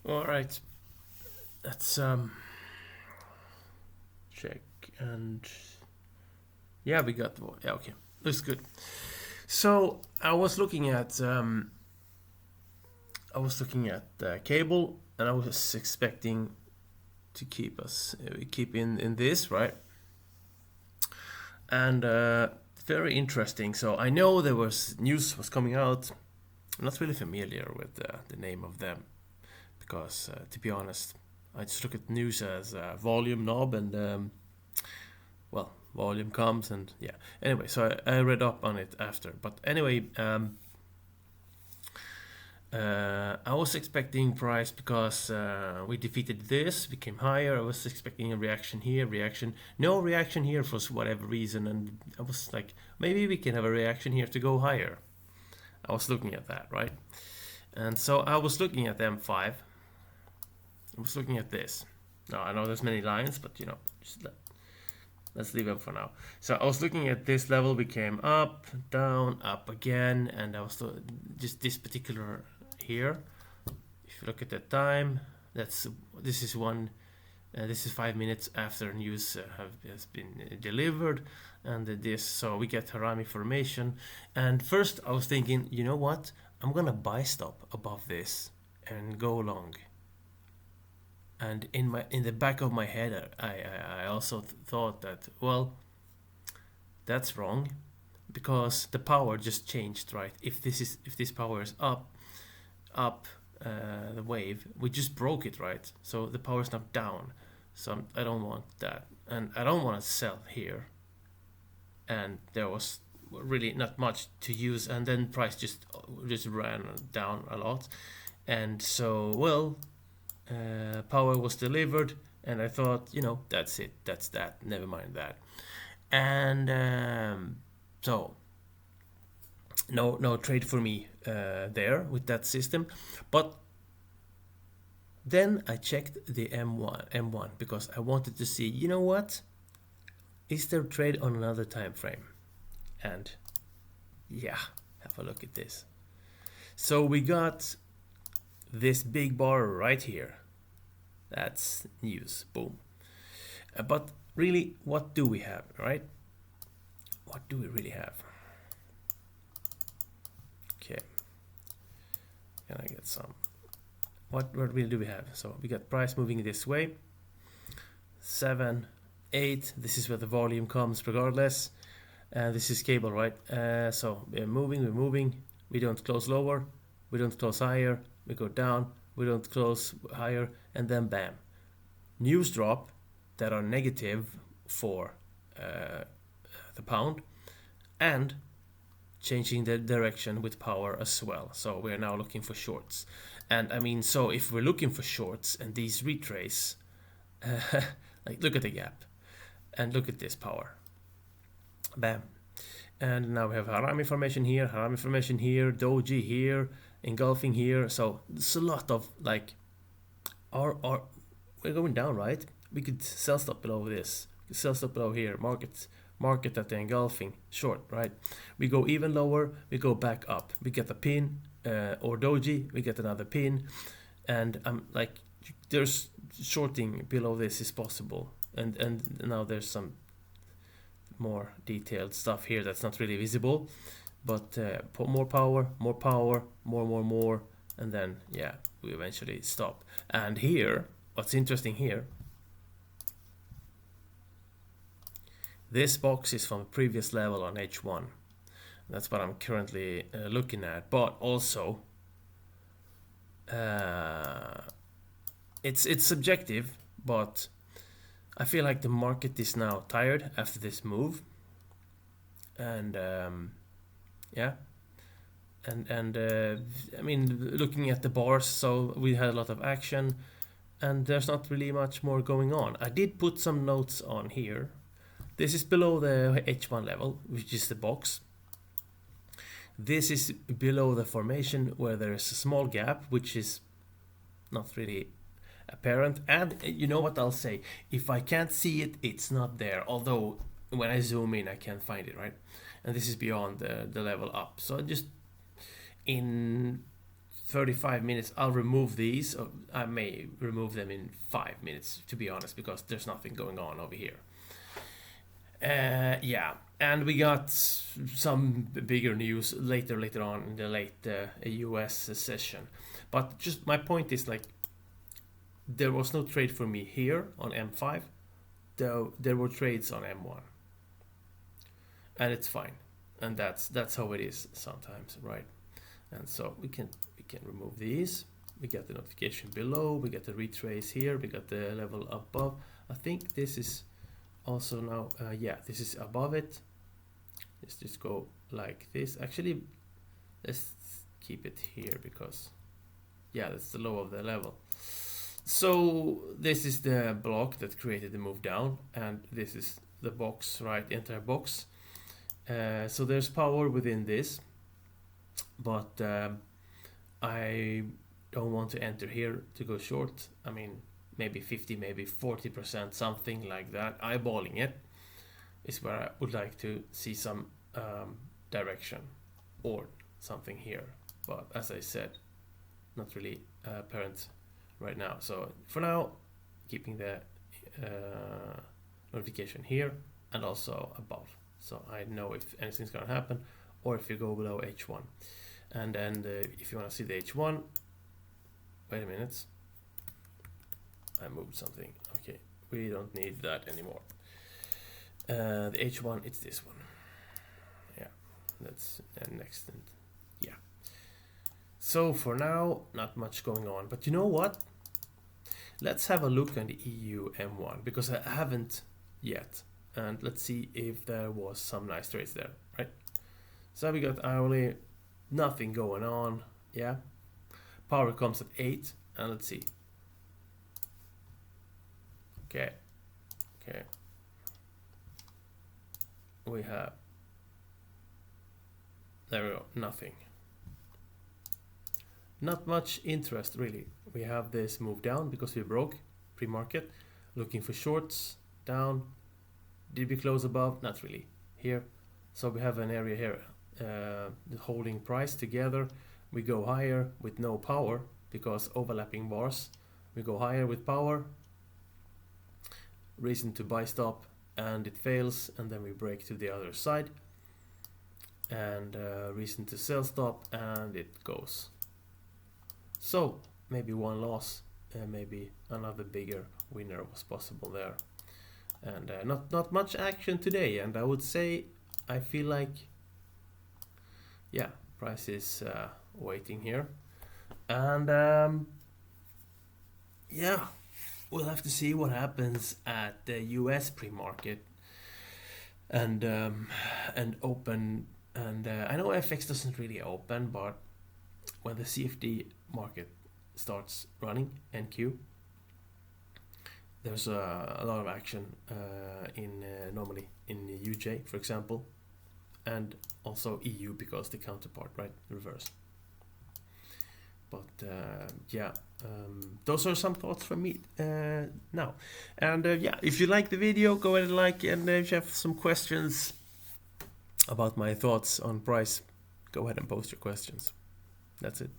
All right, let's check. And yeah, we got the, yeah, okay, looks good. So I was looking at cable, and I was expecting to keep in this, right? And very interesting. So I know there was news was coming out. I'm not really familiar with the name of them because, to be honest, I just look at news as volume knob, and well, volume comes, and yeah. Anyway, so I read up on it after. But anyway, I was expecting price because we defeated this, became higher. I was expecting a reaction here, reaction, no reaction here for whatever reason, and I was like, maybe we can have a reaction here to go higher. I was looking at that, right? And so I was looking at M5. I was looking at this. Now I know there's many lines, but just let's leave them for now. So I was looking at this level. We came up, down, up again, and I was just this particular here. If you look at the time, this is one. This is 5 minutes after news has been delivered, and this. So we get Harami formation. And first, I was thinking, you know what? I'm gonna buy stop above this and go long. And in the back of my head, I also thought that, well, that's wrong, because the power just changed, right? If this power is up the wave, we just broke it, right? So the power is now down. So I don't want that, and I don't want to sell here. And there was really not much to use, and then price just ran down a lot, and so well, power was delivered, and I thought, that's it, that's that, never mind that. And so no trade for me there with that system. But then I checked the M1 because I wanted to see, you know what, is there trade on another time frame? And yeah, have a look at this. So we got this big bar right here. That's news. Boom. But really, what do we have, right? What do we really have? Okay. Can I get some? What really do we have? So we got price moving this way. 7, 8. This is where the volume comes regardless. This is cable, right? So we're moving. We don't close lower. We don't close higher. We go down. We don't close higher. And then bam. News drop that are negative for the pound, and changing the direction with power as well. So we're now looking for shorts. And I mean, so if we're looking for shorts and these retrace, like look at the gap and look at this power. Bam. And now we have Harami formation here, Doji here, engulfing here. So it's a lot of like, our we're going down, right? We could sell stop below this. We could sell stop below here. Market at the engulfing short, right? We go even lower. We go back up. We get a pin or doji. We get another pin, and I'm like, there's shorting below this is possible. And now there's some more detailed stuff here that's not really visible, but more power, more, and then yeah, we eventually stop. And here, what's interesting here, this box is from a previous level on H1. That's what I'm currently looking at, but also it's subjective, but I feel like the market is now tired after this move, and yeah, and I mean, looking at the bars, so we had a lot of action, and there's not really much more going on. I did put some notes on here. This is below the H1 level, which is the box. This is below the formation where there is a small gap, which is not really apparent. And you know what I'll say? If I can't see it, it's not there. Although when I zoom in, I can't find it, right? And this is beyond the level up. So just in 35 minutes. I'll remove these. Or I may remove them in 5 minutes, to be honest, because there's nothing going on over here. Yeah, and we got some bigger news later on in the late US session. But just my point is, like, there was no trade for me here on M5, though there were trades on M1, and it's fine, and that's how it is sometimes, right? And so we can remove these. We get the notification below, we get the retrace here, we got the level above. I think this is also now, yeah, this is above it. Let's just go like this. Actually, let's keep it here because, yeah, that's the low of the level. So this is the block that created the move down, and this is the box, right? The entire box. So there's power within this, but I don't want to enter here to go short. I mean, maybe 50, maybe 40%, something like that. Eyeballing it is where I would like to see some direction or something here. But as I said, not really apparent right now. So for now, keeping the notification here and also above. So I know if anything's gonna happen or if you go below H1. And then if you wanna see the H1, wait a minute. I moved something. Okay, we don't need that anymore. The H1, it's this one. Yeah, that's next. And yeah. So for now, not much going on. But you know what? Let's have a look on the EU M1 because I haven't yet. And let's see if there was some nice trades there, right? So we got hourly, nothing going on. Yeah. Power comes at 8, and let's see. Okay. We have, there we go, nothing. Not much interest really. We have this move down because we broke pre-market, looking for shorts down. Did we close above? Not really. Here, so we have an area here, the holding price together. We go higher with no power because overlapping bars. We go higher with power. Reason to buy stop, and it fails, and then we break to the other side. And reason to sell stop, and it goes. So maybe one loss, maybe another bigger winner was possible there. And not much action today, and I would say I feel like, yeah, price is waiting here, and yeah, we'll have to see what happens at the US pre-market and open. And I know FX doesn't really open, but when the CFD market starts running, NQ, there's a lot of action in normally in the UJ, for example, and also EU because the counterpart, right, reverse. But yeah, those are some thoughts from me now. And yeah, if you like the video, go ahead and like, and if you have some questions about my thoughts on price, go ahead and post your questions. That's it.